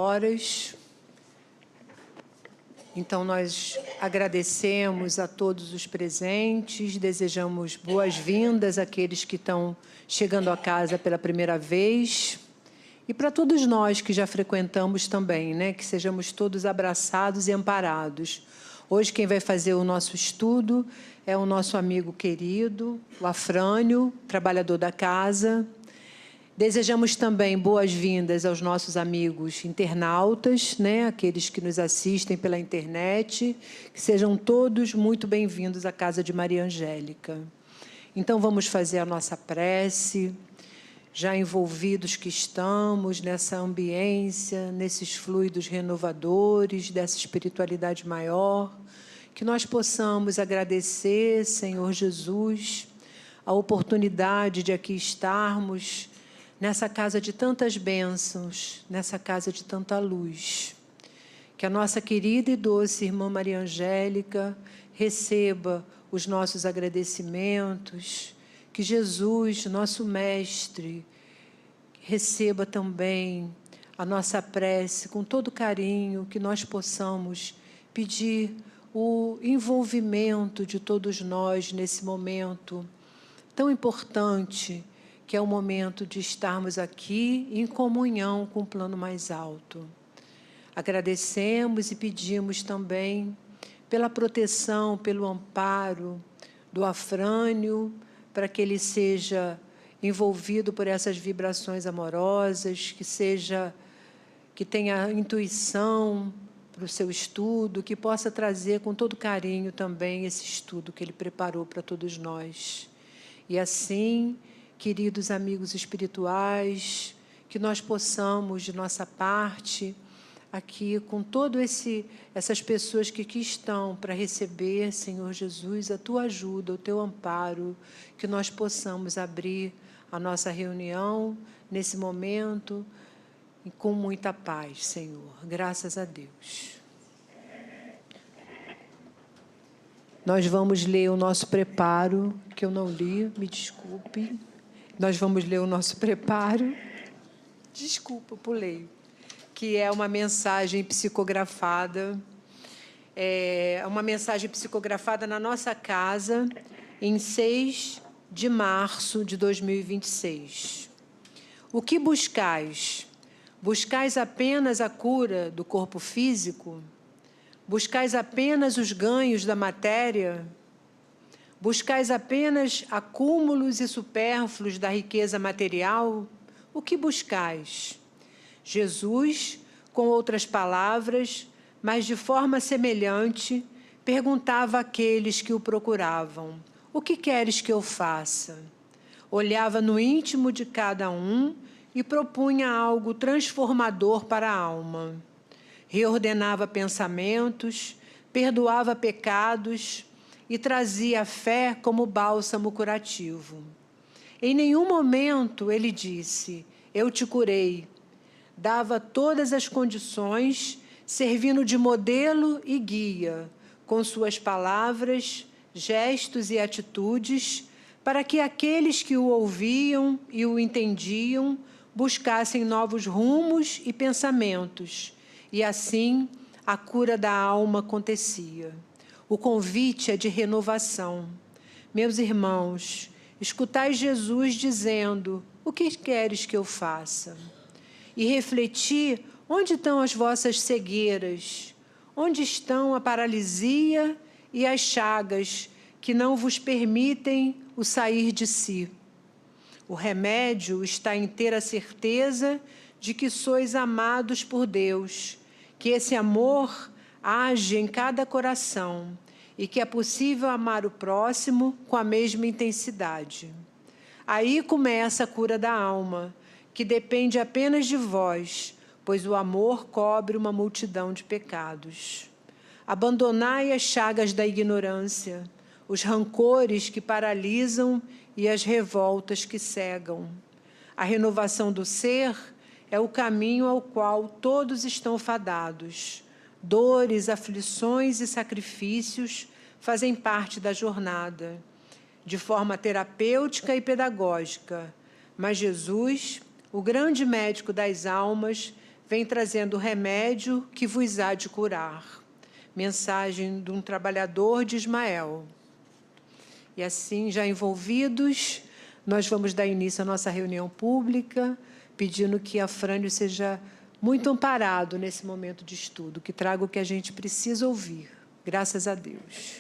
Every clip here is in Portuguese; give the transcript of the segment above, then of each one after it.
horas. Então, nós agradecemos a todos os presentes, desejamos boas-vindas àqueles que estão chegando à casa pela primeira vez. E para todos nós que já frequentamos também, né? Que sejamos todos abraçados e amparados. Hoje, quem vai fazer o nosso estudo é o nosso amigo querido, o Afrânio, trabalhador da casa. Desejamos também boas-vindas aos nossos amigos internautas, né? Aqueles que nos assistem pela internet, que sejam todos muito bem-vindos à Casa de Maria Angélica. Então, vamos fazer a nossa prece, já envolvidos que estamos nessa ambiência, nesses fluidos renovadores, dessa espiritualidade maior, que nós possamos agradecer, Senhor Jesus, a oportunidade de aqui estarmos nessa casa de tantas bênçãos, nessa casa de tanta luz. Que a nossa querida e doce Irmã Maria Angélica receba os nossos agradecimentos, que Jesus, nosso Mestre, receba também a nossa prece com todo carinho, que nós possamos pedir o envolvimento de todos nós nesse momento tão importante, que é o momento de estarmos aqui em comunhão com o plano mais alto. Agradecemos e pedimos também pela proteção, pelo amparo do Afrânio, para que ele seja envolvido por essas vibrações amorosas, que tenha intuição para o seu estudo, que possa trazer com todo carinho também esse estudo que ele preparou para todos nós. E assim, queridos amigos espirituais, que nós possamos, de nossa parte, aqui com essas pessoas que aqui estão para receber, Senhor Jesus, a Tua ajuda, o Teu amparo, que nós possamos abrir a nossa reunião nesse momento e com muita paz, Senhor. Graças a Deus. Nós vamos ler o nosso preparo, que eu não li, me desculpe. Nós vamos ler o nosso preparo. Desculpa, pulei. Que é uma mensagem psicografada. É uma mensagem psicografada na nossa casa, em 6 de março de 2026. O que buscais? Buscais apenas a cura do corpo físico? Buscais apenas os ganhos da matéria? Buscais apenas acúmulos e supérfluos da riqueza material? O que buscais? Jesus, com outras palavras, mas de forma semelhante, perguntava àqueles que o procuravam: o que queres que eu faça? Olhava no íntimo de cada um e propunha algo transformador para a alma. Reordenava pensamentos, perdoava pecados e trazia a fé como bálsamo curativo. Em nenhum momento ele disse: eu te curei. Dava todas as condições, servindo de modelo e guia, com suas palavras, gestos e atitudes, para que aqueles que o ouviam e o entendiam buscassem novos rumos e pensamentos, e assim a cura da alma acontecia. O convite é de renovação. Meus irmãos, escutai Jesus dizendo: o que queres que eu faça? E refleti: onde estão as vossas cegueiras? Onde estão a paralisia e as chagas que não vos permitem o sair de si? O remédio está em ter a certeza de que sois amados por Deus, que esse amor age em cada coração e que é possível amar o próximo com a mesma intensidade. Aí começa a cura da alma, que depende apenas de vós, pois o amor cobre uma multidão de pecados. Abandonai as chagas da ignorância, os rancores que paralisam e as revoltas que cegam. A renovação do ser é o caminho ao qual todos estão fadados. Dores, aflições e sacrifícios fazem parte da jornada, de forma terapêutica e pedagógica. Mas Jesus, o grande médico das almas, vem trazendo o remédio que vos há de curar. Mensagem de um trabalhador de Ismael. E assim, já envolvidos, nós vamos dar início à nossa reunião pública, pedindo que Afrânio seja muito amparado nesse momento de estudo, que traga o que a gente precisa ouvir. Graças a Deus.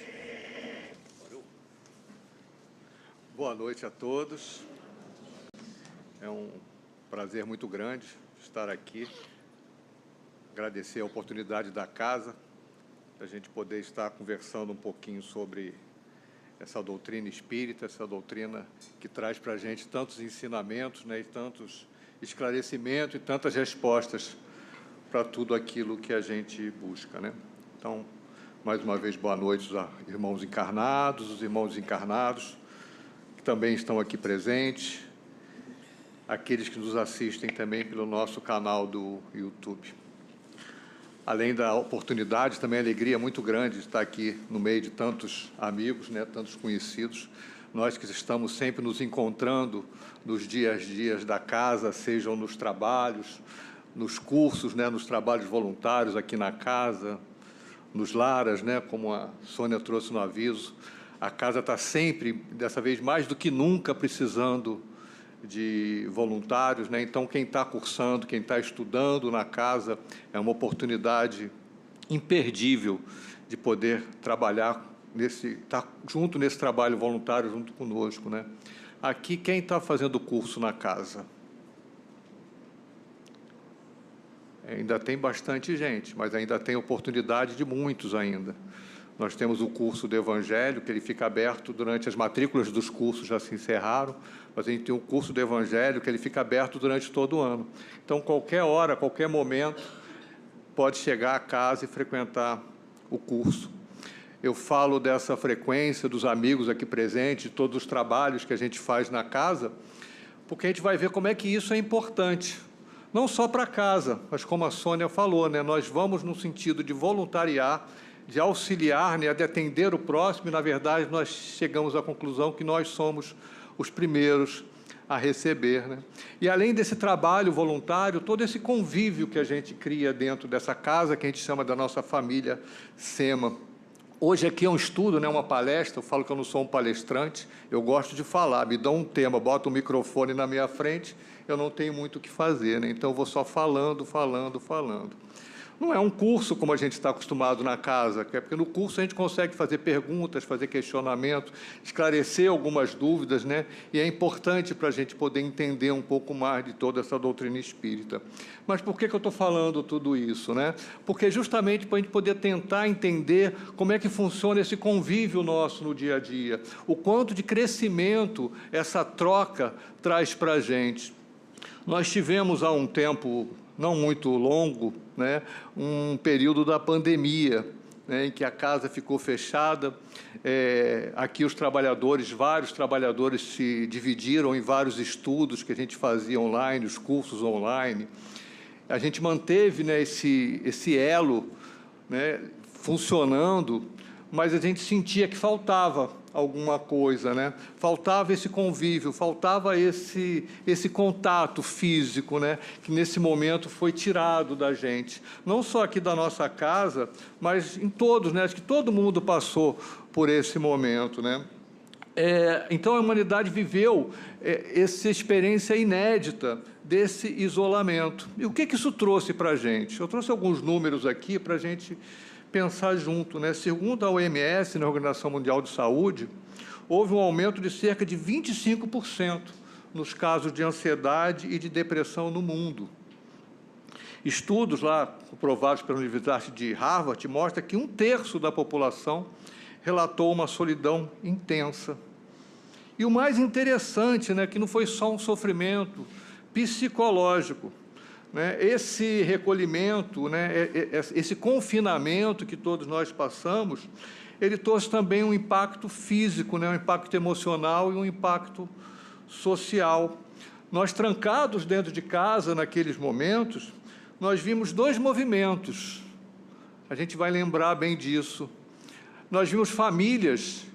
Boa noite a todos. É um prazer muito grande estar aqui. Agradecer a oportunidade da casa, da gente poder estar conversando um pouquinho sobre essa doutrina espírita, essa doutrina que traz para a gente tantos ensinamentos, né, e tantos esclarecimentos e tantas respostas para tudo aquilo que a gente busca, né? Então, mais uma vez, boa noite aos irmãos encarnados, os irmãos desencarnados, que também estão aqui presentes, aqueles que nos assistem também pelo nosso canal do YouTube. Além da oportunidade, também a alegria muito grande de estar aqui no meio de tantos amigos, né, tantos conhecidos, nós que estamos sempre nos encontrando nos dias a dias da casa, sejam nos trabalhos, nos cursos, né, nos trabalhos voluntários aqui na casa, nos lares, né, como a Sônia trouxe no aviso, a casa está sempre, dessa vez mais do que nunca, precisando de voluntários, né? Então, quem está cursando, quem está estudando na casa, é uma oportunidade imperdível de poder trabalhar estar junto nesse trabalho voluntário junto conosco, né? Aqui, quem está fazendo o curso na casa? Ainda tem bastante gente, mas ainda tem oportunidade de muitos ainda. Nós temos o curso do Evangelho, que ele fica aberto durante as matrículas dos cursos, já se encerraram, mas a gente tem o curso do Evangelho, que ele fica aberto durante todo o ano. Então, qualquer hora, qualquer momento, pode chegar à casa e frequentar o curso. Eu falo dessa frequência dos amigos aqui presentes, de todos os trabalhos que a gente faz na casa, porque a gente vai ver como é que isso é importante. Não só para casa, mas como a Sônia falou, né, nós vamos no sentido de voluntariar, de auxiliar, né, de atender o próximo, e, na verdade, nós chegamos à conclusão que nós somos os primeiros a receber, né? E, além desse trabalho voluntário, todo esse convívio que a gente cria dentro dessa casa, que a gente chama da nossa família SEMA. Hoje aqui é um estudo, né, uma palestra, eu falo que eu não sou um palestrante, eu gosto de falar, me dão um tema, botam um microfone na minha frente, eu não tenho muito o que fazer, né? Então eu vou só falando. Não é um curso como a gente está acostumado na casa, porque no curso a gente consegue fazer perguntas, fazer questionamento, esclarecer algumas dúvidas, né? E é importante para a gente poder entender um pouco mais de toda essa doutrina espírita. Mas por que eu estou falando tudo isso, né? Porque justamente para a gente poder tentar entender como é que funciona esse convívio nosso no dia a dia, o quanto de crescimento essa troca traz para a gente. Nós tivemos há um tempo não muito longo, né, um período da pandemia, né, em que a casa ficou fechada. Aqui os trabalhadores, vários trabalhadores se dividiram em vários estudos que a gente fazia online, os cursos online. A gente manteve, né, esse elo, né, funcionando, mas a gente sentia que faltava alguma coisa, né? Faltava esse convívio, faltava esse contato físico, né? Que nesse momento foi tirado da gente, não só aqui da nossa casa, mas em todos, né? Acho que todo mundo passou por esse momento, né? Então a humanidade viveu essa experiência inédita desse isolamento. E o que isso trouxe para a gente? Eu trouxe alguns números aqui para a gente pensar junto, né? Segundo a OMS, na Organização Mundial de Saúde, houve um aumento de cerca de 25% nos casos de ansiedade e de depressão no mundo. Estudos lá, comprovados pela Universidade de Harvard, mostram que 1/3 da população relatou uma solidão intensa. E o mais interessante, né, que não foi só um sofrimento psicológico, né? Esse recolhimento, né, esse confinamento que todos nós passamos, ele trouxe também um impacto físico, né, um impacto emocional e um impacto social. Nós, trancados dentro de casa, naqueles momentos, nós vimos 2 movimentos. A gente vai lembrar bem disso. Nós vimos famílias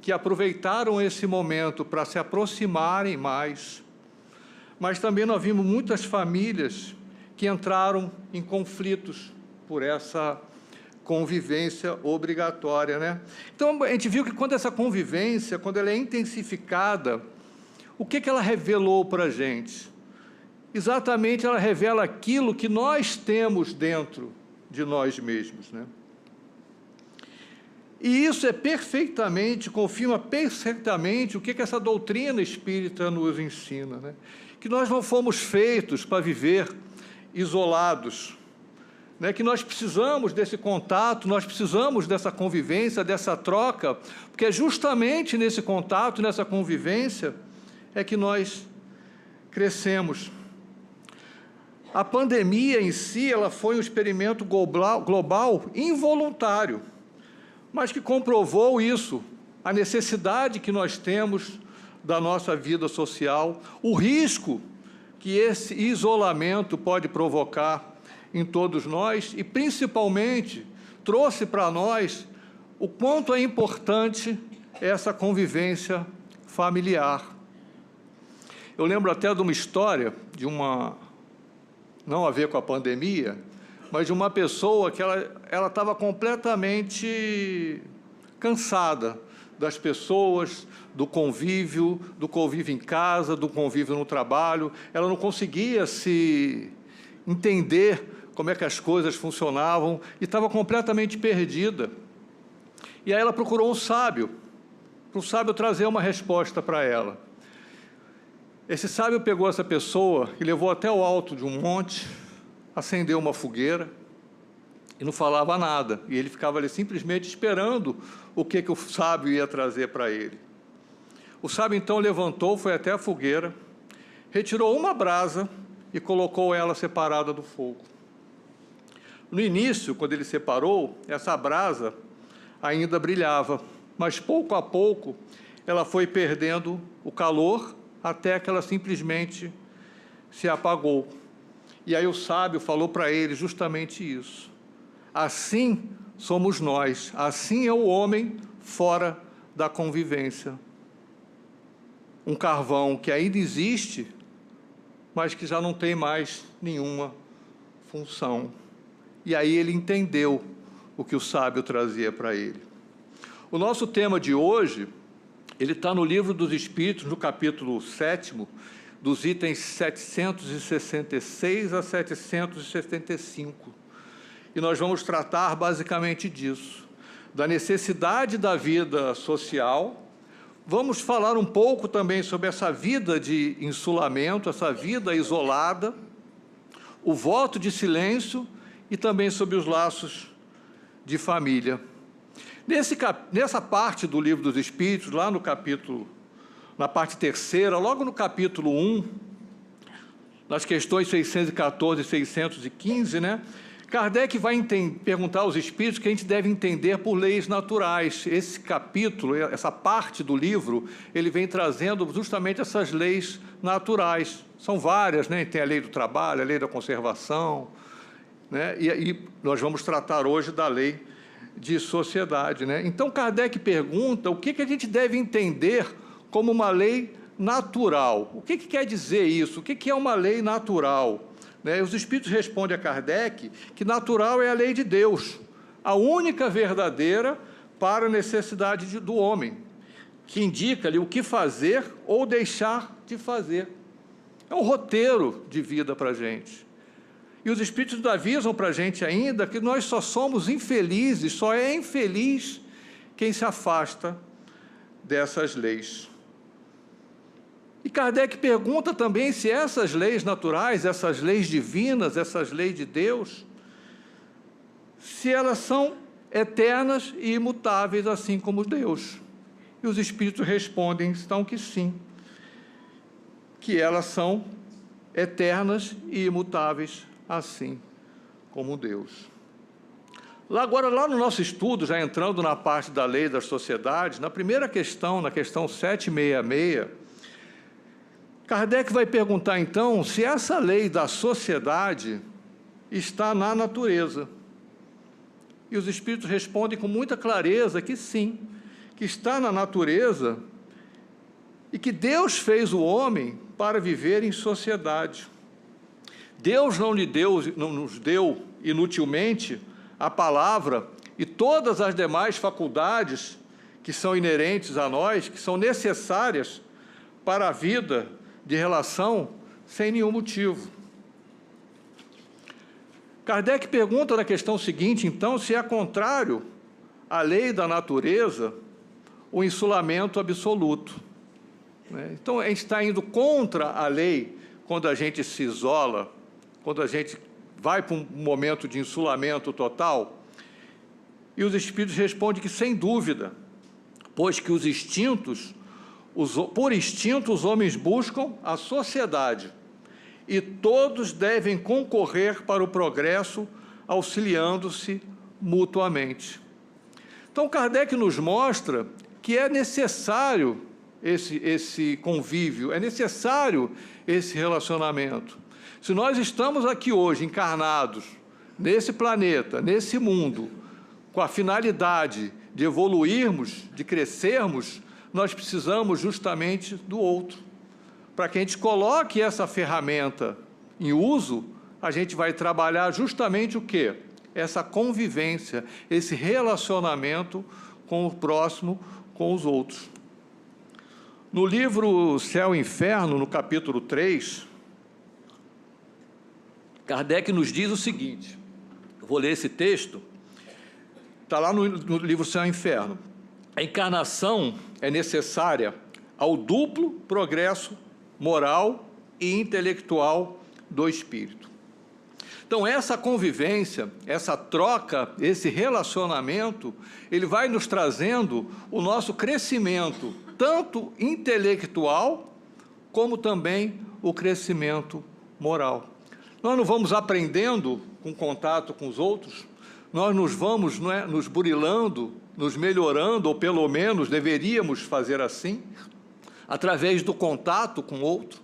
que aproveitaram esse momento para se aproximarem mais, mas também nós vimos muitas famílias que entraram em conflitos por essa convivência obrigatória, né? Então, a gente viu que quando essa convivência, quando ela é intensificada, o que ela revelou para a gente? Exatamente, ela revela aquilo que nós temos dentro de nós mesmos, né? E isso é perfeitamente, confirma perfeitamente o que essa doutrina espírita nos ensina, né? Que nós não fomos feitos para viver isolados, né? Que nós precisamos desse contato, nós precisamos dessa convivência, dessa troca, porque é justamente nesse contato, nessa convivência, é que nós crescemos. A pandemia em si, ela foi um experimento global involuntário, mas que comprovou isso, a necessidade que nós temos da nossa vida social, o risco que esse isolamento pode provocar em todos nós e, principalmente, trouxe para nós o quanto é importante essa convivência familiar. Eu lembro até de uma história, não a ver com a pandemia, mas de uma pessoa que ela estava completamente cansada das pessoas, do convívio em casa, do convívio no trabalho. Ela não conseguia se entender como é que as coisas funcionavam e estava completamente perdida. E aí ela procurou um sábio, para o sábio trazer uma resposta para ela. Esse sábio pegou essa pessoa e levou até o alto de um monte, acendeu uma fogueira e não falava nada. E ele ficava ali simplesmente esperando o que o sábio ia trazer para ele. O sábio então levantou, foi até a fogueira, retirou uma brasa e colocou ela separada do fogo. No início, quando ele separou, essa brasa ainda brilhava, mas pouco a pouco ela foi perdendo o calor até que ela simplesmente se apagou. E aí o sábio falou para ele justamente isso. Assim somos nós, assim é o homem fora da convivência. Um carvão que ainda existe, mas que já não tem mais nenhuma função. E aí ele entendeu o que o sábio trazia para ele. O nosso tema de hoje, ele está no Livro dos Espíritos, no capítulo 7º, dos itens 766 a 775. E nós vamos tratar basicamente disso, da necessidade da vida social. Vamos falar um pouco também sobre essa vida de insulamento, essa vida isolada, o voto de silêncio e também sobre os laços de família. Nessa parte do Livro dos Espíritos, lá na parte 3ª, logo no capítulo 1, nas questões 614 e 615, né, Kardec vai perguntar aos espíritos que a gente deve entender por leis naturais. Esse capítulo, essa parte do livro, ele vem trazendo justamente essas leis naturais. São várias, né? Tem a lei do trabalho, a lei da conservação, né? E nós vamos tratar hoje da lei de sociedade, né? Então, Kardec pergunta o que a gente deve entender como uma lei natural. O que quer dizer isso? O que é uma lei natural? Né? Os Espíritos respondem a Kardec que natural é a lei de Deus, a única verdadeira para a necessidade do homem, que indica-lhe o que fazer ou deixar de fazer. É um roteiro de vida para a gente. E os Espíritos avisam para a gente ainda que nós só somos infelizes, só é infeliz quem se afasta dessas leis. E Kardec pergunta também se essas leis naturais, essas leis divinas, essas leis de Deus, se elas são eternas e imutáveis, assim como Deus. E os Espíritos respondem, então, que sim, que elas são eternas e imutáveis, assim como Deus. Agora, lá no nosso estudo, já entrando na parte da lei das sociedades, na primeira questão, na questão 766, Kardec vai perguntar, então, se essa lei da sociedade está na natureza. E os Espíritos respondem com muita clareza que sim, que está na natureza e que Deus fez o homem para viver em sociedade. Deus não nos deu inutilmente a palavra e todas as demais faculdades que são inerentes a nós, que são necessárias para a vida de relação, sem nenhum motivo. Kardec pergunta na questão seguinte, então, se é contrário à lei da natureza o insulamento absoluto. Então, a gente está indo contra a lei quando a gente se isola, quando a gente vai para um momento de insulamento total. E os espíritos respondem que, sem dúvida, pois que por instinto, os homens buscam a sociedade e todos devem concorrer para o progresso, auxiliando-se mutuamente. Então, Kardec nos mostra que é necessário esse convívio, é necessário esse relacionamento. Se nós estamos aqui hoje encarnados, nesse planeta, nesse mundo, com a finalidade de evoluirmos, de crescermos, nós precisamos justamente do outro. Para que a gente coloque essa ferramenta em uso, a gente vai trabalhar justamente o quê? Essa convivência, esse relacionamento com o próximo, com os outros. No livro Céu e Inferno, no capítulo 3, Kardec nos diz o seguinte, eu vou ler esse texto, está lá no livro Céu e Inferno. A encarnação é necessária ao duplo progresso moral e intelectual do espírito. Então, essa convivência, essa troca, esse relacionamento, ele vai nos trazendo o nosso crescimento, tanto intelectual, como também o crescimento moral. Nós não vamos aprendendo com contato com os outros, nós nos vamos nos burilando, nos melhorando, ou pelo menos deveríamos fazer assim, através do contato com o outro.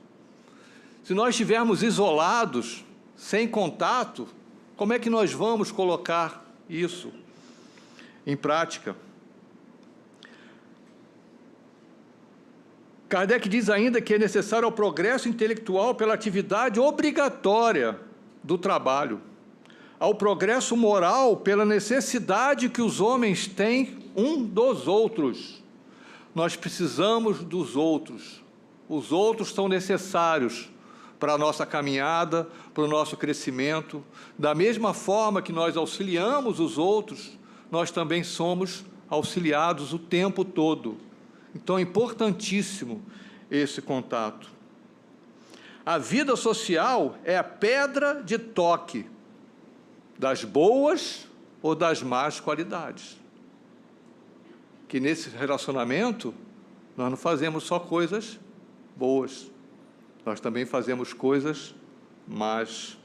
Se nós estivermos isolados, sem contato, como é que nós vamos colocar isso em prática? Kardec diz ainda que é necessário o progresso intelectual pela atividade obrigatória do trabalho, ao progresso moral pela necessidade que os homens têm um dos outros. Nós precisamos dos outros. Os outros são necessários para a nossa caminhada, para o nosso crescimento. Da mesma forma que nós auxiliamos os outros, nós também somos auxiliados o tempo todo. Então, é importantíssimo esse contato. A vida social é a pedra de toque das boas ou das más qualidades. Que nesse relacionamento, nós não fazemos só coisas boas, nós também fazemos coisas más.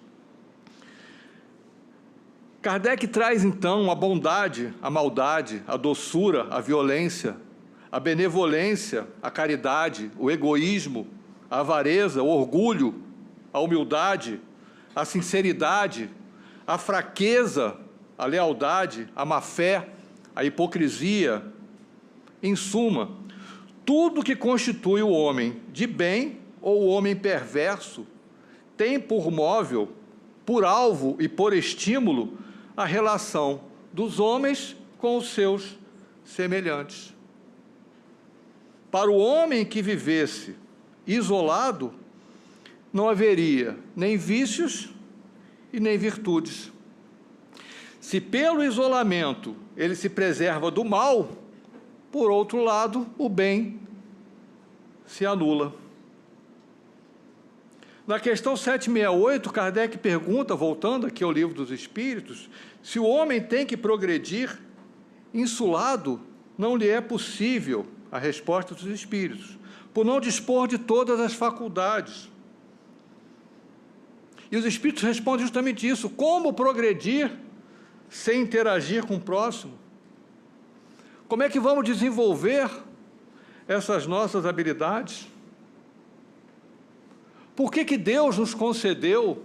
Kardec traz, então, a bondade, a maldade, a doçura, a violência, a benevolência, a caridade, o egoísmo, a avareza, o orgulho, a humildade, a sinceridade, a fraqueza, a lealdade, a má-fé, a hipocrisia. Em suma, tudo que constitui o homem de bem ou o homem perverso tem por móvel, por alvo e por estímulo a relação dos homens com os seus semelhantes. Para o homem que vivesse isolado, não haveria nem vícios e nem virtudes. Se pelo isolamento ele se preserva do mal, por outro lado, o bem se anula. Na questão 768, Kardec pergunta, voltando aqui ao Livro dos Espíritos, se o homem tem que progredir insulado, não lhe é possível. A resposta dos Espíritos, por não dispor de todas as faculdades. E os Espíritos respondem justamente isso: como progredir sem interagir com o próximo? Como é que vamos desenvolver essas nossas habilidades? Por que Deus nos concedeu,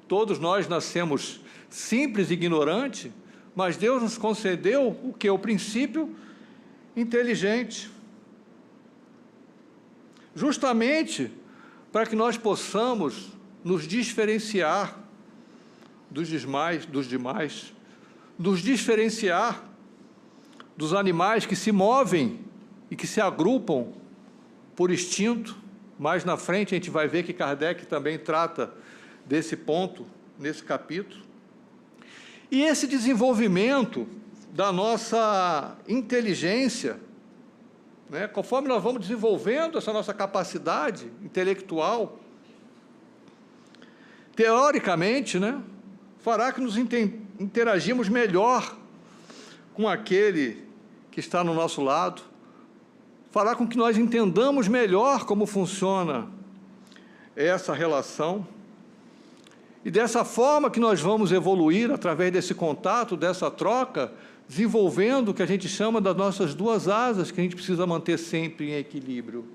todos nós nascemos simples e ignorantes, mas Deus nos concedeu o que? O princípio inteligente, justamente para que nós possamos nos diferenciar dos demais, nos diferenciar dos animais que se movem e que se agrupam por instinto. Mais na frente a gente vai ver que Kardec também trata desse ponto, nesse capítulo. E esse desenvolvimento da nossa inteligência, né, conforme nós vamos desenvolvendo essa nossa capacidade intelectual, teoricamente, né, fará que nos interagimos melhor com aquele que está no nosso lado, fará com que nós entendamos melhor como funciona essa relação, e dessa forma que nós vamos evoluir, através desse contato, dessa troca, desenvolvendo o que a gente chama das nossas duas asas, que a gente precisa manter sempre em equilíbrio,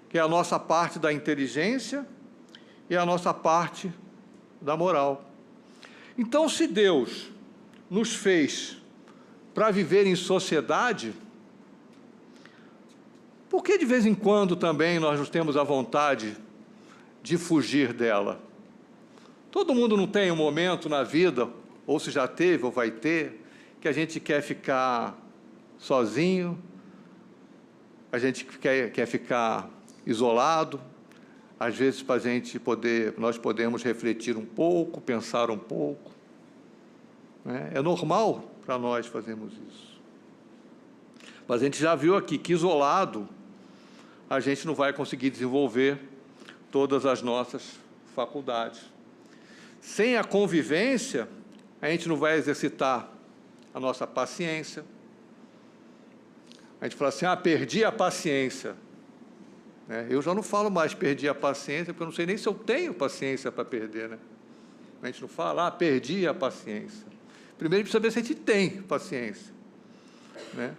que é a nossa parte da inteligência e a nossa parte da moral. Então, se Deus nos fez para viver em sociedade, por que de vez em quando também nós nos temos a vontade de fugir dela? Todo mundo não tem um momento na vida, ou se já teve ou vai ter, que a gente quer ficar sozinho, a gente quer ficar isolado. Às vezes, para a gente nós podemos refletir um pouco, pensar um pouco, né? É normal para nós fazermos isso. Mas a gente já viu aqui que isolado a gente não vai conseguir desenvolver todas as nossas faculdades. Sem a convivência, a gente não vai exercitar a nossa paciência. A gente fala assim, perdi a paciência. Eu já não falo mais perdi a paciência, porque eu não sei nem se eu tenho paciência para perder, né? A gente não fala, perdi a paciência. Primeiro, precisa ver se a gente tem paciência, né?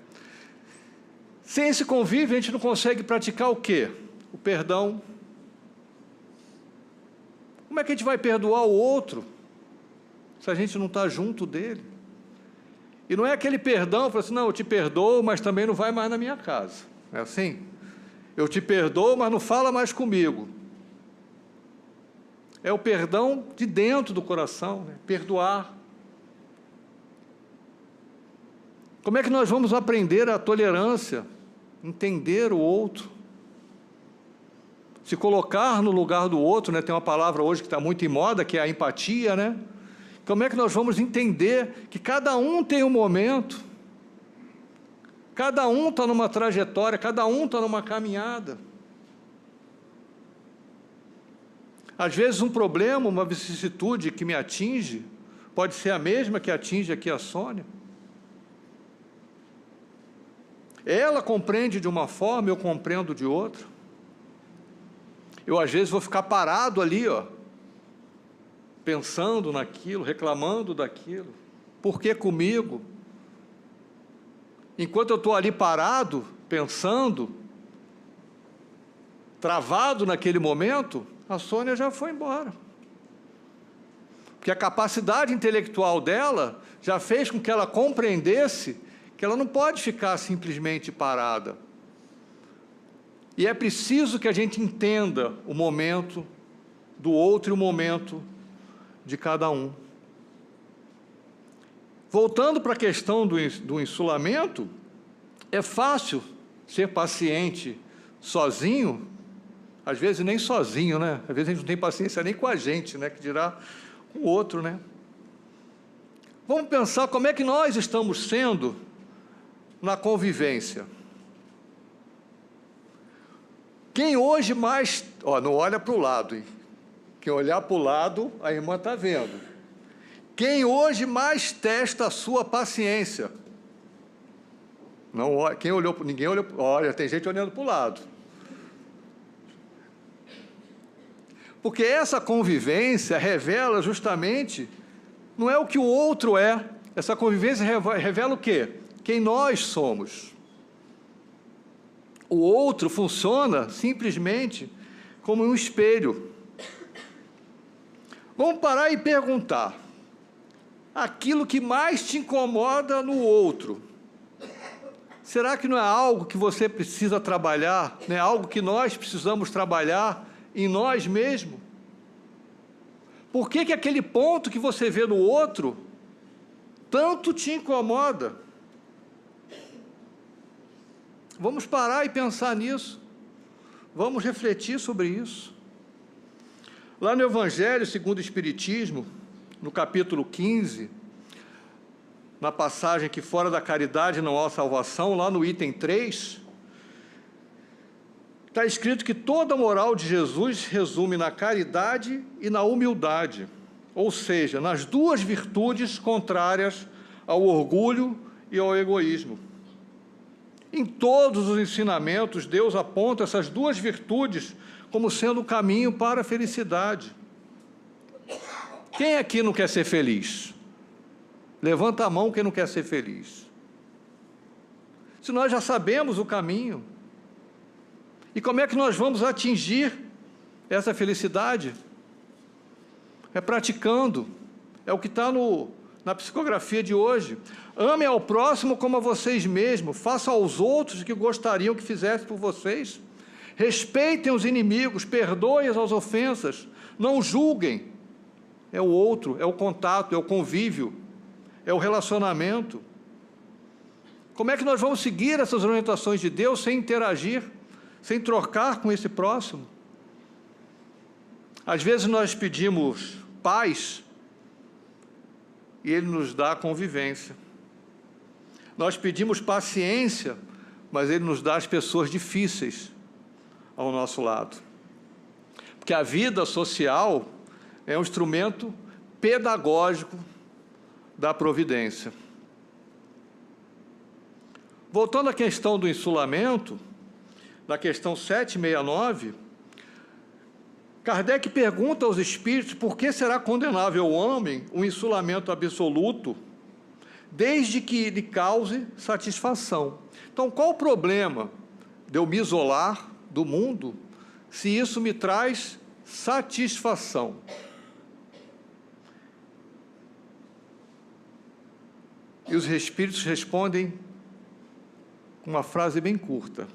Sem esse convívio, a gente não consegue praticar o quê? O perdão. Como é que a gente vai perdoar o outro se a gente não está junto dele? E não é aquele perdão, fala assim, não, eu te perdoo, mas também não vai mais na minha casa. É assim? Eu te perdoo, mas não fala mais comigo. É o perdão de dentro do coração, né? Perdoar. Como é que nós vamos aprender a tolerância, entender o outro, se colocar no lugar do outro, né? Tem uma palavra hoje que está muito em moda, que é a empatia, né? Como é que nós vamos entender que cada um tem um momento, cada um está numa trajetória, cada um está numa caminhada. Às vezes um problema, uma vicissitude que me atinge, pode ser a mesma que atinge aqui a Sônia. Ela compreende de uma forma, eu compreendo de outra. Eu, às vezes, vou ficar parado ali, pensando naquilo, reclamando daquilo. Por que comigo? Enquanto eu estou ali parado, pensando, travado naquele momento, a Sônia já foi embora. Porque a capacidade intelectual dela já fez com que ela compreendesse que ela não pode ficar simplesmente parada. E é preciso que a gente entenda o momento do outro e o momento de cada um. Voltando para a questão do insulamento, é fácil ser paciente sozinho, às vezes nem sozinho, né? Às vezes a gente não tem paciência nem com a gente, né? Que dirá com o outro, né? Vamos pensar como é que nós estamos sendo na convivência. Quem hoje mais... não olha para o lado, hein? Quem olhar para o lado, a irmã está vendo. Quem hoje mais testa a sua paciência? Não, quem olhou, ninguém olhou... Olha, tem gente olhando para o lado. Porque essa convivência revela justamente... Não é o que o outro é. Essa convivência revela o quê? Quem nós somos. O outro funciona simplesmente como um espelho. Vamos parar e perguntar. Aquilo que mais te incomoda no outro, será que não é algo que você precisa trabalhar? Não é algo que nós precisamos trabalhar em nós mesmos? Por que que aquele ponto que você vê no outro tanto te incomoda? Vamos parar e pensar nisso. Vamos refletir sobre isso. Lá no Evangelho segundo o Espiritismo, no capítulo 15, na passagem que fora da caridade não há salvação, lá no item 3, está escrito que toda a moral de Jesus resume na caridade e na humildade, ou seja, nas duas virtudes contrárias ao orgulho e ao egoísmo. Em todos os ensinamentos, Deus aponta essas duas virtudes como sendo o caminho para a felicidade. Quem aqui não quer ser feliz? Levanta a mão quem não quer ser feliz. Se nós já sabemos o caminho, e como é que nós vamos atingir essa felicidade? É praticando, é o que está na psicografia de hoje. Amem ao próximo como a vocês mesmos, façam aos outros o que gostariam que fizessem por vocês. Respeitem os inimigos, perdoem as ofensas, não julguem. É o outro, é o contato, é o convívio, é o relacionamento. Como é que nós vamos seguir essas orientações de Deus sem interagir, sem trocar com esse próximo? Às vezes nós pedimos paz e Ele nos dá convivência. Nós pedimos paciência, mas Ele nos dá as pessoas difíceis ao nosso lado. Porque a vida social é um instrumento pedagógico da providência. Voltando à questão do insulamento, na questão 769, Kardec pergunta aos espíritos por que será condenável ao homem um insulamento absoluto, desde que lhe cause satisfação. Então, qual o problema de eu me isolar do mundo, se isso me traz satisfação? E os espíritos respondem com uma frase bem curta: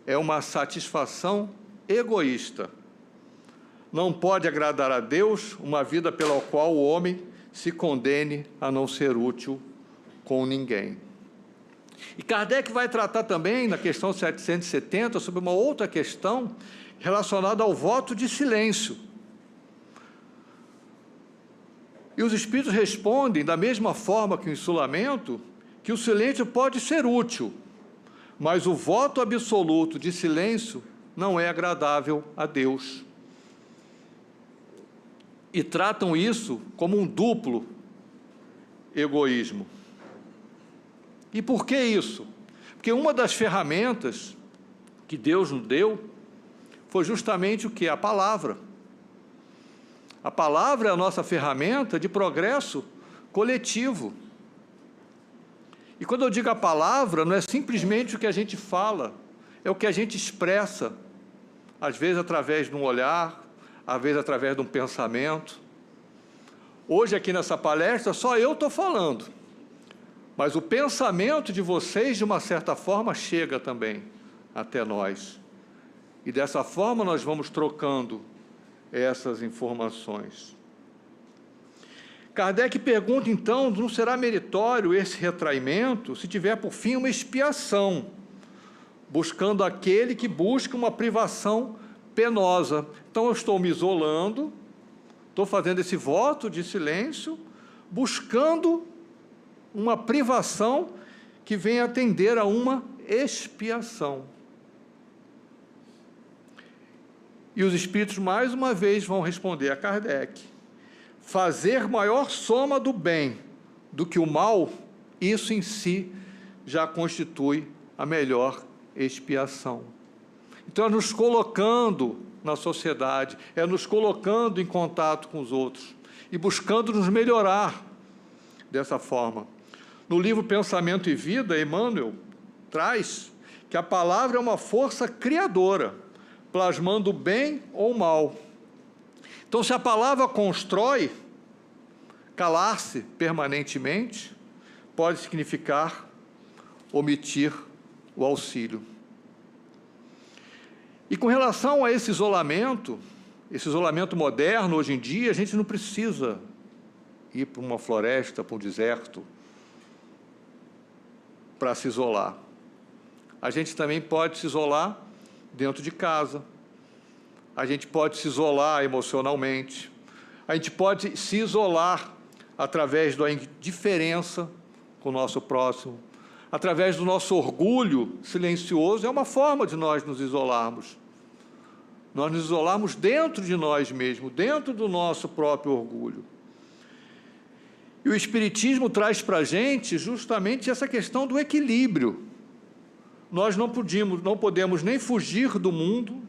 é uma satisfação egoísta. Não pode agradar a Deus uma vida pela qual o homem se condene a não ser útil com ninguém. E Kardec vai tratar também, na questão 770, sobre uma outra questão relacionada ao voto de silêncio. E os espíritos respondem, da mesma forma que o insulamento, que o silêncio pode ser útil, mas o voto absoluto de silêncio não é agradável a Deus. E tratam isso como um duplo egoísmo. E por que isso? Porque uma das ferramentas que Deus nos deu foi justamente o que? A palavra. A palavra é a nossa ferramenta de progresso coletivo. E quando eu digo a palavra, não é simplesmente o que a gente fala, é o que a gente expressa, às vezes através de um olhar, às vezes através de um pensamento. Hoje aqui nessa palestra só eu estou falando, mas o pensamento de vocês, de uma certa forma, chega também até nós. E dessa forma nós vamos trocando essas informações. Kardec pergunta, então, não será meritório esse retraimento se tiver por fim uma expiação, buscando aquele que busca uma privação penosa. Então, eu estou me isolando, estou fazendo esse voto de silêncio, buscando uma privação que venha atender a uma expiação. E os espíritos, mais uma vez, vão responder a Kardec: fazer maior soma do bem do que o mal, isso em si já constitui a melhor expiação. Então, é nos colocando na sociedade, é nos colocando em contato com os outros e buscando nos melhorar dessa forma. No livro Pensamento e Vida, Emmanuel traz que a palavra é uma força criadora, plasmando o bem ou o mal. Então, se a palavra constrói, calar-se permanentemente pode significar omitir o auxílio. E com relação a esse isolamento, esse isolamento moderno, hoje em dia, a gente não precisa ir para uma floresta, para um deserto, para se isolar. A gente também pode se isolar dentro de casa. A gente pode se isolar emocionalmente. A gente pode se isolar através da indiferença com o nosso próximo, através do nosso orgulho silencioso. É uma forma de nós nos isolarmos. Nós nos isolarmos dentro de nós mesmos, dentro do nosso próprio orgulho. E o Espiritismo traz para a gente justamente essa questão do equilíbrio. Nós não podemos nem fugir do mundo,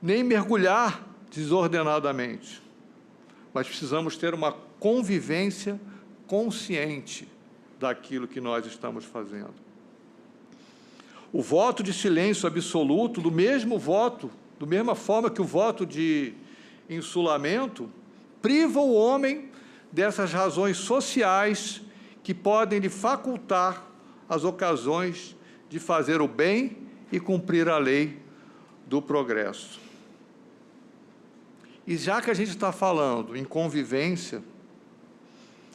nem mergulhar desordenadamente, mas precisamos ter uma convivência consciente daquilo que nós estamos fazendo. O voto de silêncio absoluto, da mesma forma que o voto de insulamento, priva o homem dessas razões sociais que podem lhe facultar as ocasiões de fazer o bem e cumprir a lei do progresso. E já que a gente está falando em convivência,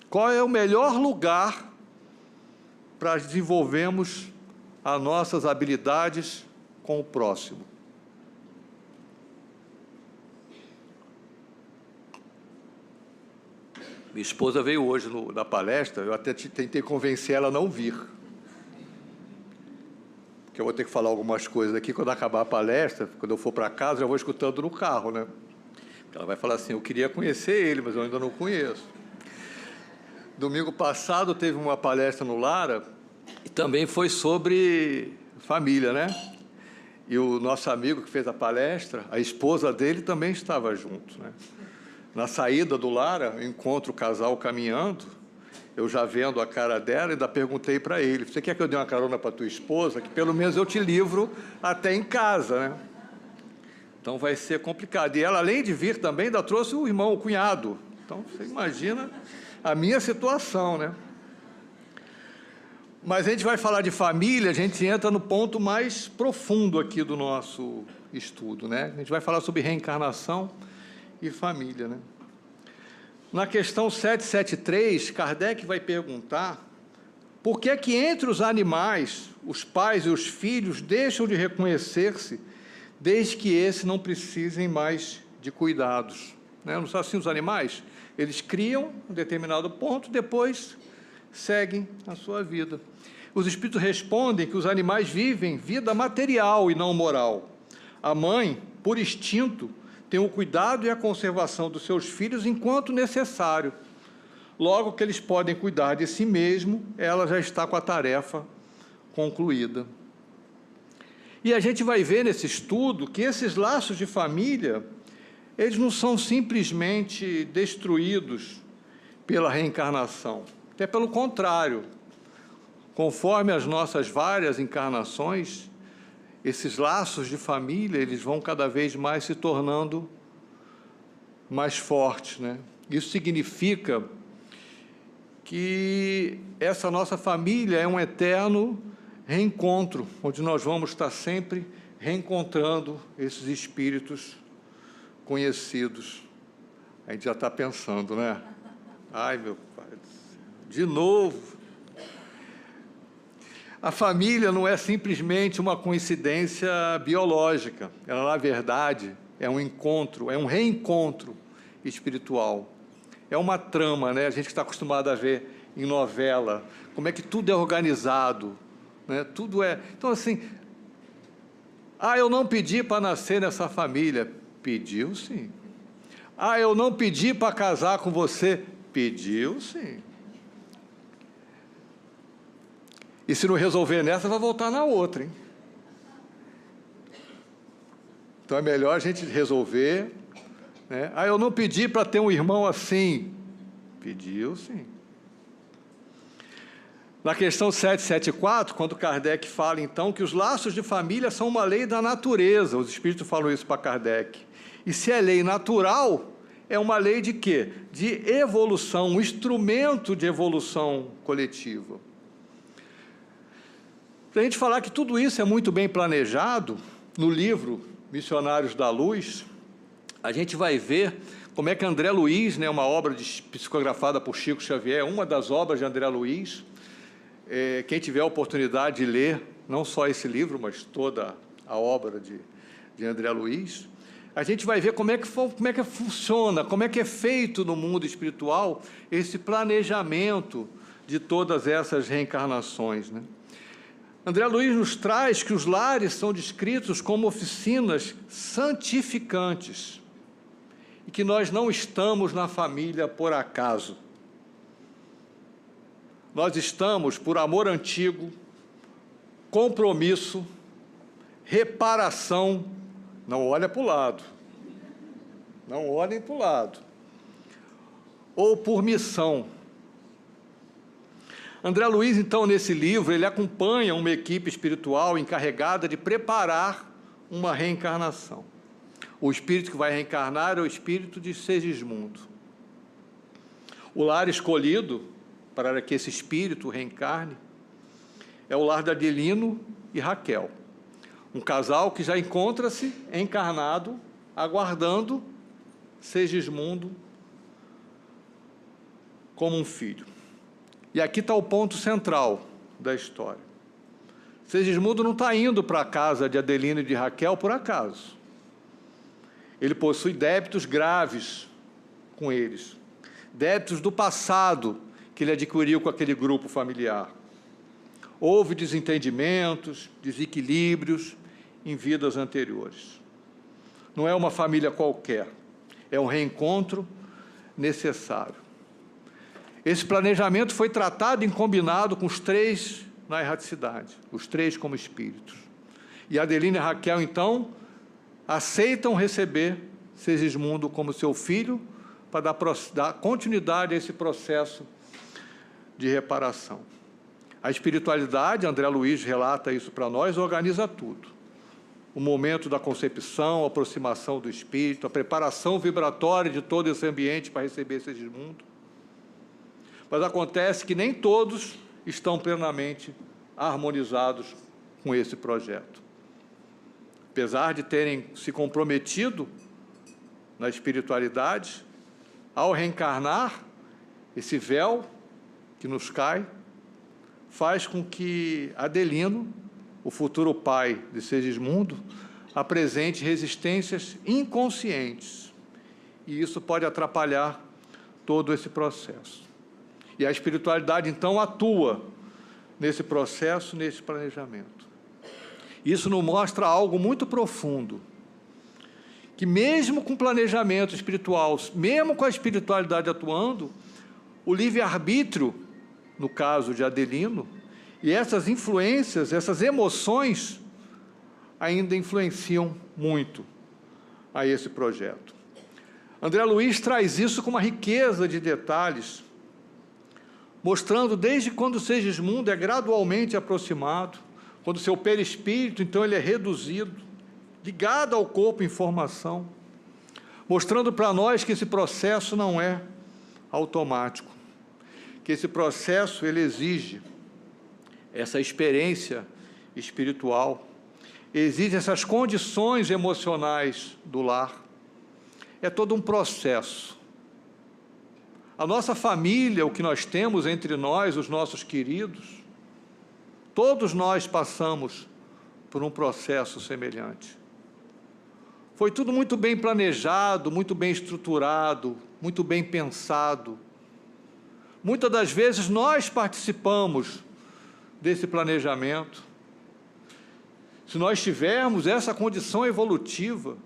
qual é o melhor lugar para desenvolvermos as nossas habilidades com o próximo? Minha esposa veio hoje na palestra, eu até tentei convencer ela a não vir. Porque eu vou ter que falar algumas coisas aqui, quando acabar a palestra, quando eu for para casa, já vou escutando no carro, né? Ela vai falar assim, eu queria conhecer ele, mas eu ainda não conheço. Domingo passado teve uma palestra no Lara, e também foi sobre família, né? E o nosso amigo que fez a palestra, a esposa dele também estava junto, né? Na saída do Lara, eu encontro o casal caminhando, eu já vendo a cara dela, ainda perguntei para ele, você quer que eu dê uma carona para tua esposa? Que pelo menos eu te livro até em casa, né? Então vai ser complicado. E ela, além de vir também, ainda trouxe o irmão, o cunhado. Então, você imagina a minha situação, né? Mas a gente vai falar de família, a gente entra no ponto mais profundo aqui do nosso estudo, né? A gente vai falar sobre reencarnação e família, né? Na questão 773, Kardec vai perguntar por que é que entre os animais, os pais e os filhos deixam de reconhecer-se desde que esses não precisem mais de cuidados, né? Não são assim os animais? Eles criam um determinado ponto, depois seguem a sua vida. Os espíritos respondem que os animais vivem vida material e não moral. A mãe, por instinto, tem o cuidado e a conservação dos seus filhos enquanto necessário. Logo que eles podem cuidar de si mesmo, ela já está com a tarefa concluída. E a gente vai ver nesse estudo que esses laços de família, eles não são simplesmente destruídos pela reencarnação. Até pelo contrário, conforme as nossas várias encarnações, esses laços de família, eles vão cada vez mais se tornando mais fortes, né? Isso significa que essa nossa família é um eterno reencontro, onde nós vamos estar sempre reencontrando esses espíritos conhecidos. A gente já está pensando, né? Ai, meu pai, de novo. A família não é simplesmente uma coincidência biológica. Ela, na verdade, é um encontro, é um reencontro espiritual. É uma trama, né? A gente está acostumado a ver em novela, como é que tudo é organizado, né? Tudo é... Então, assim, eu não pedi para nascer nessa família. Pediu, sim. Eu não pedi para casar com você. Pediu, sim. E se não resolver nessa, vai voltar na outra, hein? Então é melhor a gente resolver, né? Eu não pedi para ter um irmão assim. Pediu, sim. Na questão 774, quando Kardec fala, então, que os laços de família são uma lei da natureza, os espíritos falam isso para Kardec. E se é lei natural, é uma lei de quê? De evolução, um instrumento de evolução coletiva. Para a gente falar que tudo isso é muito bem planejado, no livro Missionários da Luz, a gente vai ver como é que André Luiz, né, uma obra psicografada por Chico Xavier, uma das obras de André Luiz, quem tiver a oportunidade de ler, não só esse livro, mas toda a obra de André Luiz, a gente vai ver como é que funciona, como é que é feito no mundo espiritual esse planejamento de todas essas reencarnações, né? André Luiz nos traz que os lares são descritos como oficinas santificantes e que nós não estamos na família por acaso. Nós estamos por amor antigo, compromisso, reparação. Não olha para o lado. Não olhem para o lado. Ou por missão. André Luiz, então, nesse livro, ele acompanha uma equipe espiritual encarregada de preparar uma reencarnação. O espírito que vai reencarnar é o espírito de Segismundo. O lar escolhido para que esse espírito reencarne é o lar de Adelino e Raquel, um casal que já encontra-se encarnado, aguardando Segismundo como um filho. E aqui está o ponto central da história. Segismundo não está indo para a casa de Adelino e de Raquel por acaso. Ele possui débitos graves com eles, débitos do passado que ele adquiriu com aquele grupo familiar. Houve desentendimentos, desequilíbrios em vidas anteriores. Não é uma família qualquer, é um reencontro necessário. Esse planejamento foi tratado e combinado com os três na erraticidade, os três como espíritos. E Adelino e Raquel, então, aceitam receber Segismundo como seu filho para dar continuidade a esse processo de reparação. A espiritualidade, André Luiz relata isso para nós, organiza tudo. O momento da concepção, a aproximação do espírito, a preparação vibratória de todo esse ambiente para receber Segismundo. Mas acontece que nem todos estão plenamente harmonizados com esse projeto. Apesar de terem se comprometido na espiritualidade, ao reencarnar, esse véu que nos cai faz com que Adelino, o futuro pai de Segismundo, apresente resistências inconscientes. E isso pode atrapalhar todo esse processo. E a espiritualidade, então, atua nesse processo, nesse planejamento. Isso nos mostra algo muito profundo, que mesmo com planejamento espiritual, mesmo com a espiritualidade atuando, o livre-arbítrio, no caso de Adelino, e essas influências, essas emoções, ainda influenciam muito a esse projeto. André Luiz traz isso com uma riqueza de detalhes, mostrando desde quando Segismundo é gradualmente aproximado, quando seu perispírito, então, ele é reduzido, ligado ao corpo em formação, mostrando para nós que esse processo não é automático, que esse processo ele exige essa experiência espiritual, exige essas condições emocionais do lar. É todo um processo. A nossa família, o que nós temos entre nós, os nossos queridos, todos nós passamos por um processo semelhante. Foi tudo muito bem planejado, muito bem estruturado, muito bem pensado. Muitas das vezes nós participamos desse planejamento. Se nós tivermos essa condição evolutiva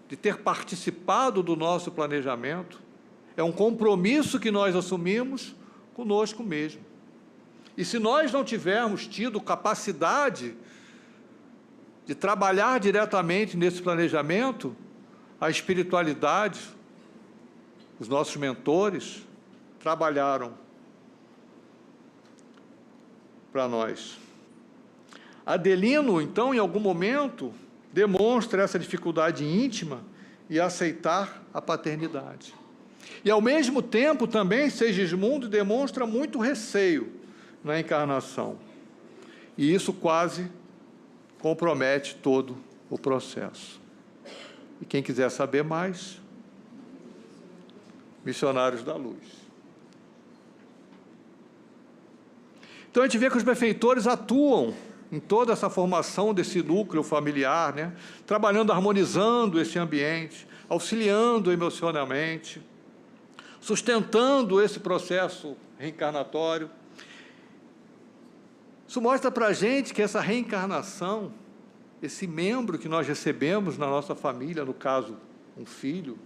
de ter participado do nosso planejamento, é um compromisso que nós assumimos conosco mesmo. E se nós não tivermos tido capacidade de trabalhar diretamente nesse planejamento, a espiritualidade, os nossos mentores, trabalharam para nós. Adelino, então, em algum momento, demonstra essa dificuldade íntima em aceitar a paternidade. E, ao mesmo tempo, também, Segismundo demonstra muito receio na encarnação. E isso quase compromete todo o processo. E quem quiser saber mais, Missionários da Luz. Então, a gente vê que os benfeitores atuam em toda essa formação desse núcleo familiar, né? Trabalhando, harmonizando esse ambiente, auxiliando emocionalmente, sustentando esse processo reencarnatório. Isso mostra para a gente que essa reencarnação, esse membro que nós recebemos na nossa família, no caso, um filho,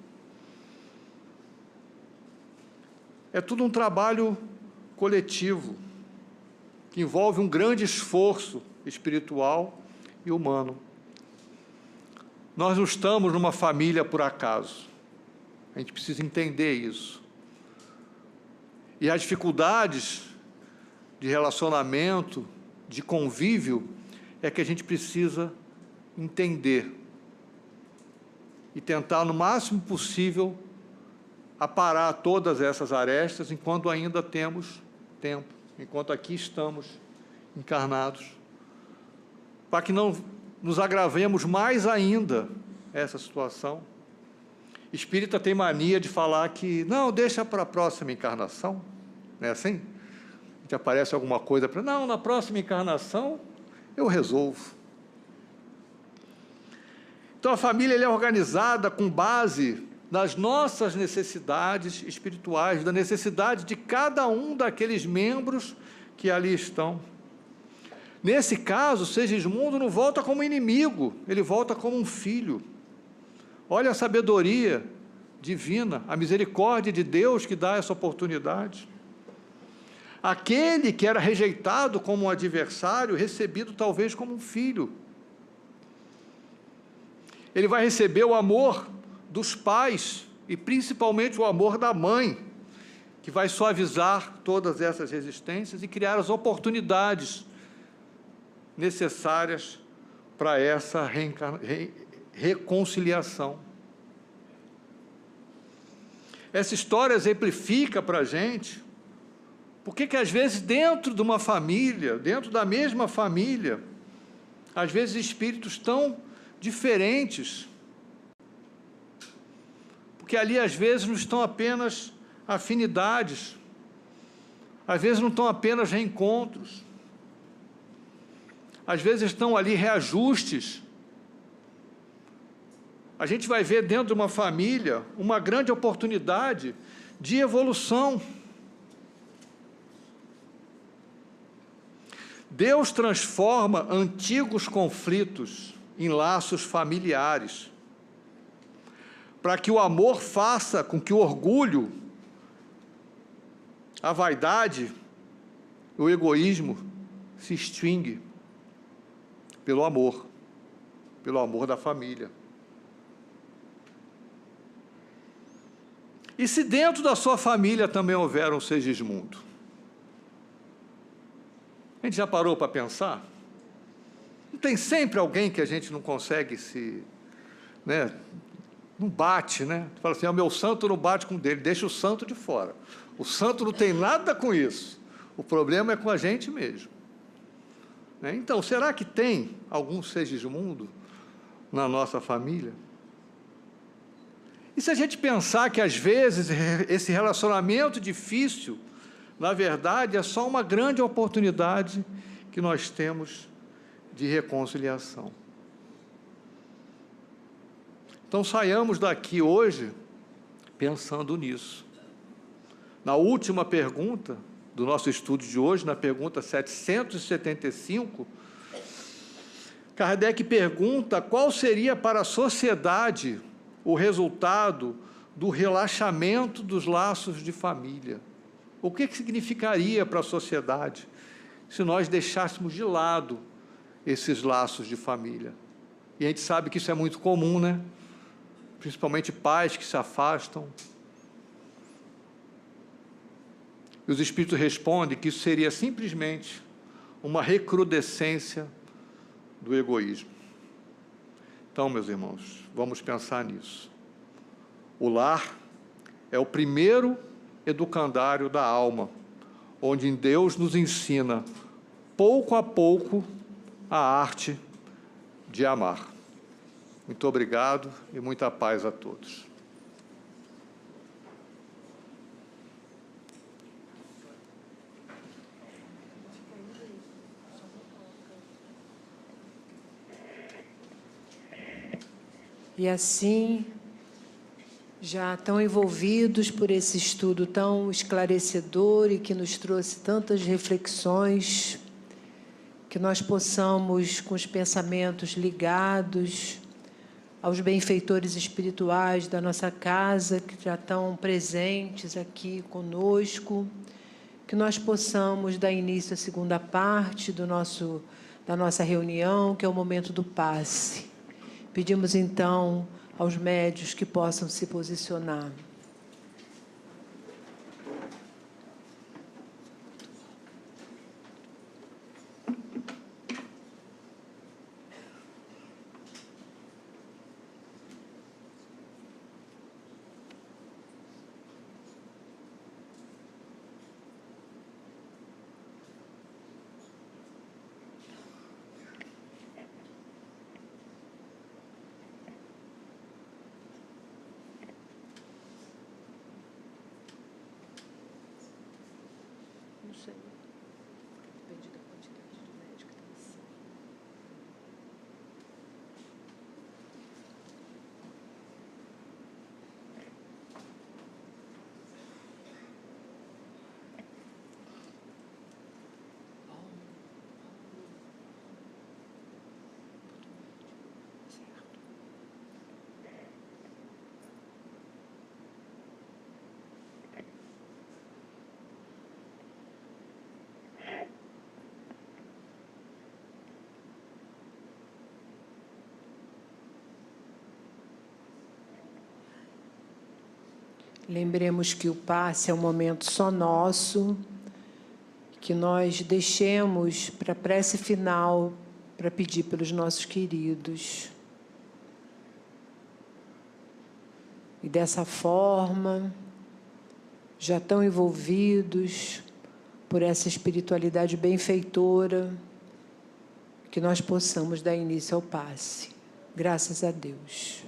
é tudo um trabalho coletivo, que envolve um grande esforço espiritual e humano. Nós não estamos numa família por acaso. A gente precisa entender isso. E as dificuldades de relacionamento, de convívio, é que a gente precisa entender e tentar, no máximo possível, aparar todas essas arestas enquanto ainda temos tempo, enquanto aqui estamos encarnados, para que não nos agravemos mais ainda essa situação. Espírita tem mania de falar que, não, deixa para a próxima encarnação, não é assim? A gente aparece alguma coisa para, não, na próxima encarnação eu resolvo. Então, a família é organizada com base nas nossas necessidades espirituais, da necessidade de cada um daqueles membros que ali estão. Nesse caso, Segismundo não volta como inimigo, ele volta como um filho. Olha a sabedoria divina, a misericórdia de Deus que dá essa oportunidade. Aquele que era rejeitado como um adversário, recebido talvez como um filho. Ele vai receber o amor dos pais e principalmente o amor da mãe, que vai suavizar todas essas resistências e criar as oportunidades necessárias para essa reconciliação. Essa história exemplifica para a gente porque que às vezes dentro de uma família, dentro da mesma família, às vezes espíritos tão diferentes, porque ali às vezes não estão apenas afinidades, às vezes não estão apenas reencontros, às vezes estão ali reajustes. A gente vai ver dentro de uma família uma grande oportunidade de evolução. Deus transforma antigos conflitos em laços familiares, para que o amor faça com que o orgulho, a vaidade, o egoísmo se extingue pelo amor da família. E se dentro da sua família também houver um Segismundo? A gente já parou para pensar? Não tem sempre alguém que a gente não consegue se... né? Não bate, né? Fala assim, o meu santo não bate com o dele, deixa o santo de fora. O santo não tem nada com isso. O problema é com a gente mesmo. Né? Então, será que tem algum Segismundo na nossa família? E se a gente pensar que, às vezes, esse relacionamento difícil, na verdade, é só uma grande oportunidade que nós temos de reconciliação. Então, saiamos daqui hoje pensando nisso. Na última pergunta do nosso estudo de hoje, na pergunta 775, Kardec pergunta qual seria para a sociedade o resultado do relaxamento dos laços de família. O que significaria para a sociedade se nós deixássemos de lado esses laços de família? E a gente sabe que isso é muito comum, né? Principalmente pais que se afastam. E os espíritos respondem que isso seria simplesmente uma recrudescência do egoísmo. Então, meus irmãos, vamos pensar nisso. O lar é o primeiro educandário da alma, onde Deus nos ensina, pouco a pouco, a arte de amar. Muito obrigado e muita paz a todos. E assim, já tão envolvidos por esse estudo tão esclarecedor e que nos trouxe tantas reflexões, que nós possamos, com os pensamentos ligados aos benfeitores espirituais da nossa casa, que já estão presentes aqui conosco, que nós possamos dar início à segunda parte da nossa reunião, que é o momento do passe. Pedimos, então, aos médios que possam se posicionar. Não sei. Depende da quantidade de médico que tem que ser. Lembremos que o passe é um momento só nosso, que nós deixemos para a prece final, para pedir pelos nossos queridos. E dessa forma, já tão envolvidos por essa espiritualidade benfeitora, que nós possamos dar início ao passe. Graças a Deus.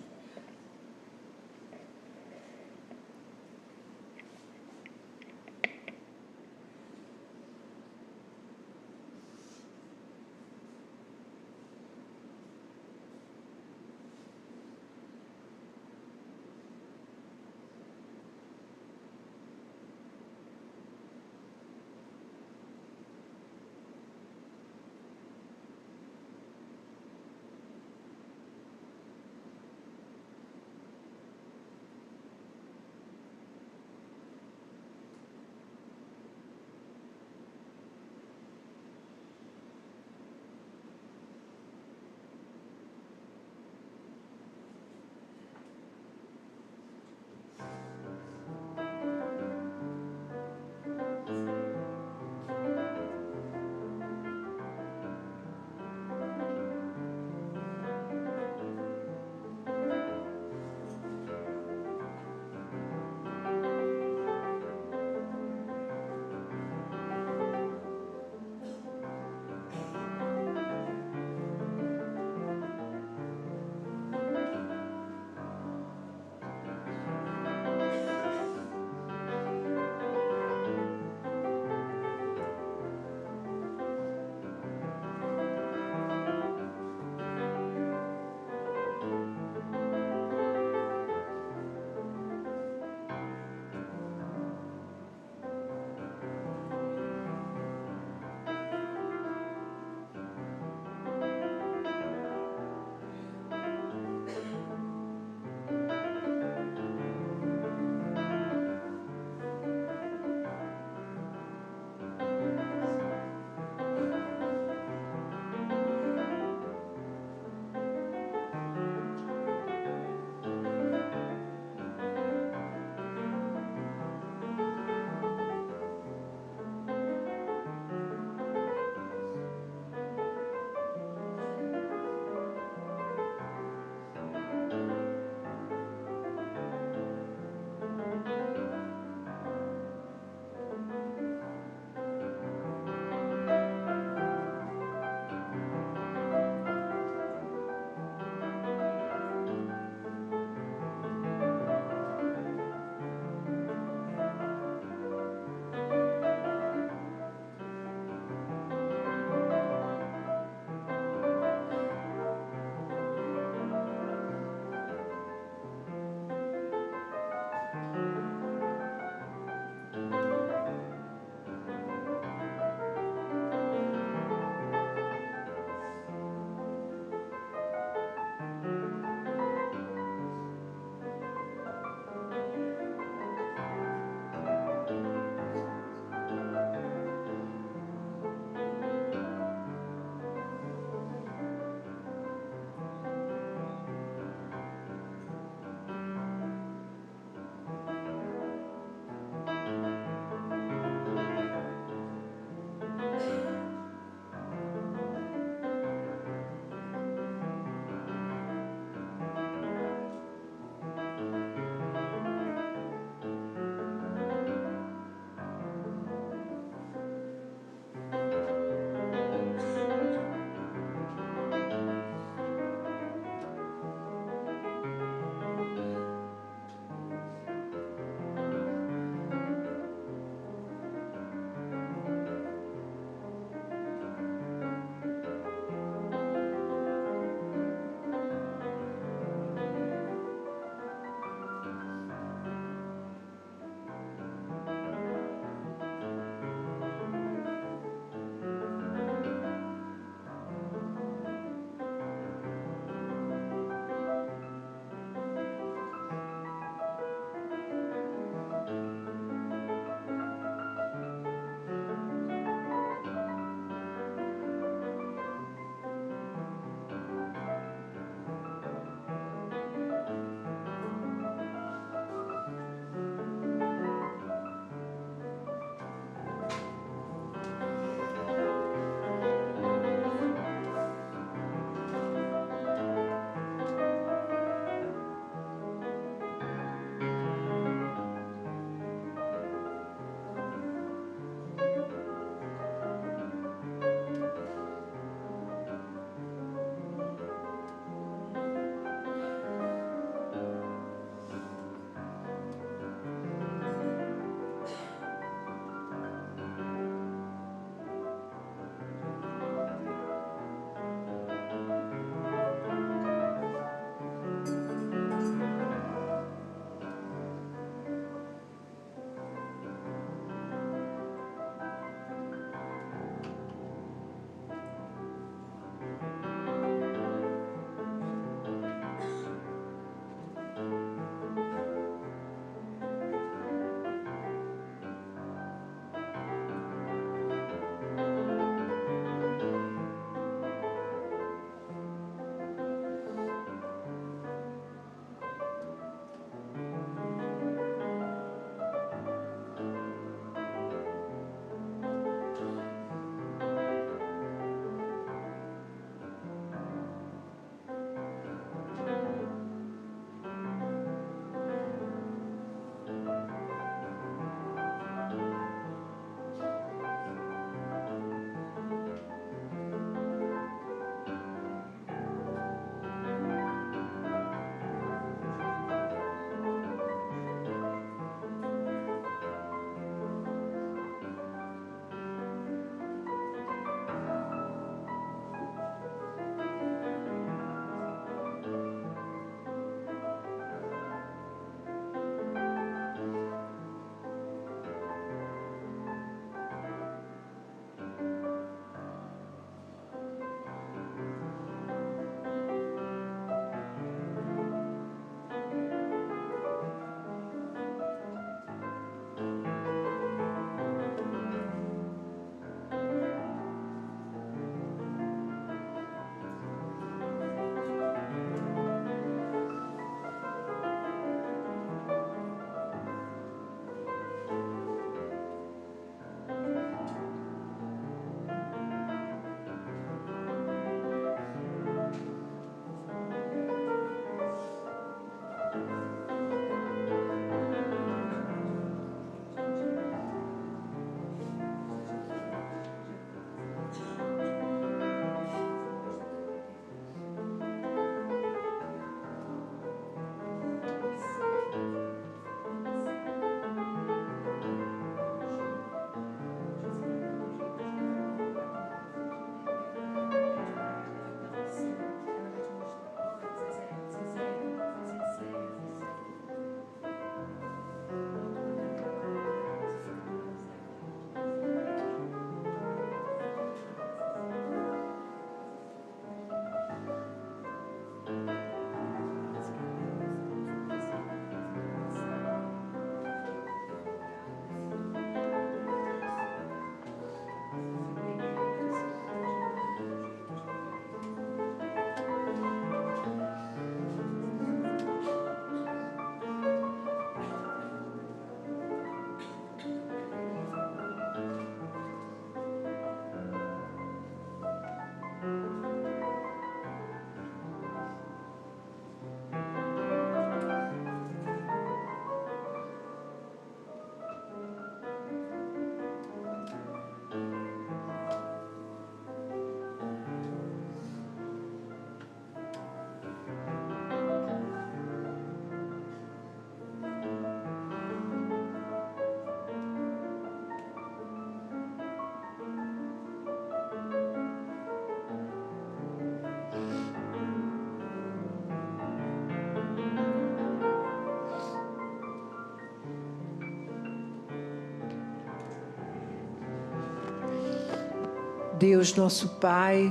Deus nosso Pai,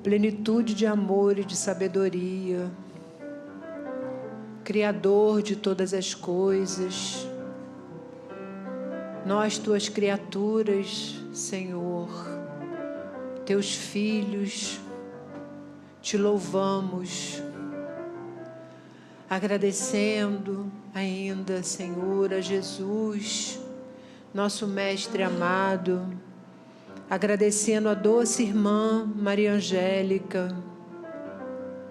plenitude de amor e de sabedoria, Criador de todas as coisas, nós, tuas criaturas, Senhor, teus filhos, te louvamos, agradecendo ainda, Senhor, a Jesus, nosso Mestre amado, agradecendo a doce irmã Maria Angélica,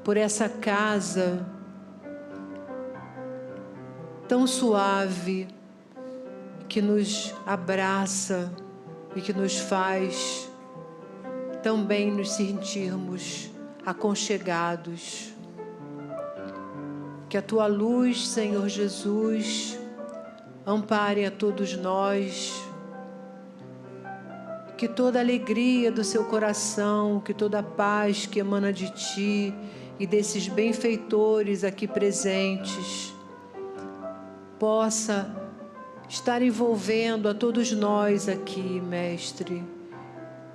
por essa casa tão suave, que nos abraça e que nos faz também nos sentirmos aconchegados. Que a tua luz, Senhor Jesus, ampare a todos nós, que toda a alegria do seu coração, que toda a paz que emana de ti e desses benfeitores aqui presentes, possa estar envolvendo a todos nós aqui, Mestre,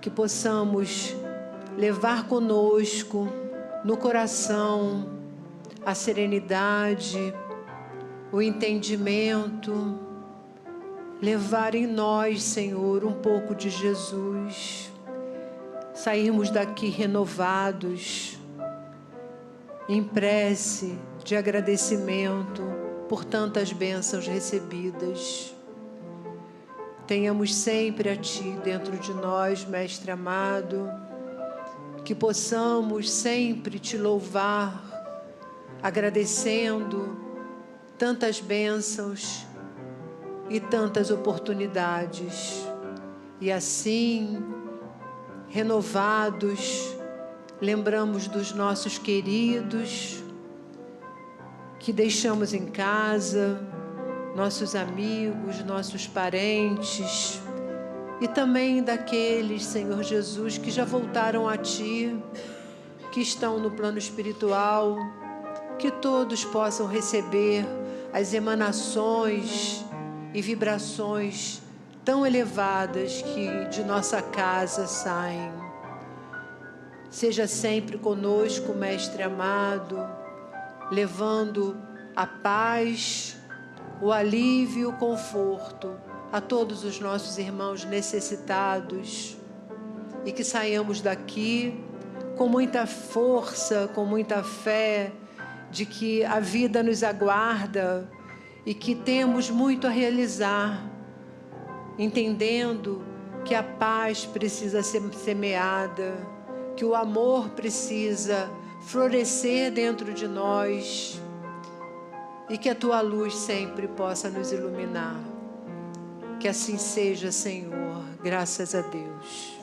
que possamos levar conosco no coração a serenidade, o entendimento, levar em nós, Senhor, um pouco de Jesus, sairmos daqui renovados, em prece de agradecimento por tantas bênçãos recebidas. Tenhamos sempre a Ti dentro de nós, Mestre amado, que possamos sempre Te louvar, agradecendo tantas bênçãos e tantas oportunidades. E assim, renovados, lembramos dos nossos queridos que deixamos em casa, nossos amigos, nossos parentes, e também daqueles, Senhor Jesus, que já voltaram a Ti, que estão no plano espiritual, que todos possam receber as emanações e vibrações tão elevadas que de nossa casa saem. Seja sempre conosco, Mestre amado, levando a paz, o alívio, o conforto a todos os nossos irmãos necessitados, e que saiamos daqui com muita força, com muita fé de que a vida nos aguarda e que temos muito a realizar, entendendo que a paz precisa ser semeada, que o amor precisa florescer dentro de nós, e que a Tua luz sempre possa nos iluminar. Que assim seja, Senhor. Graças a Deus.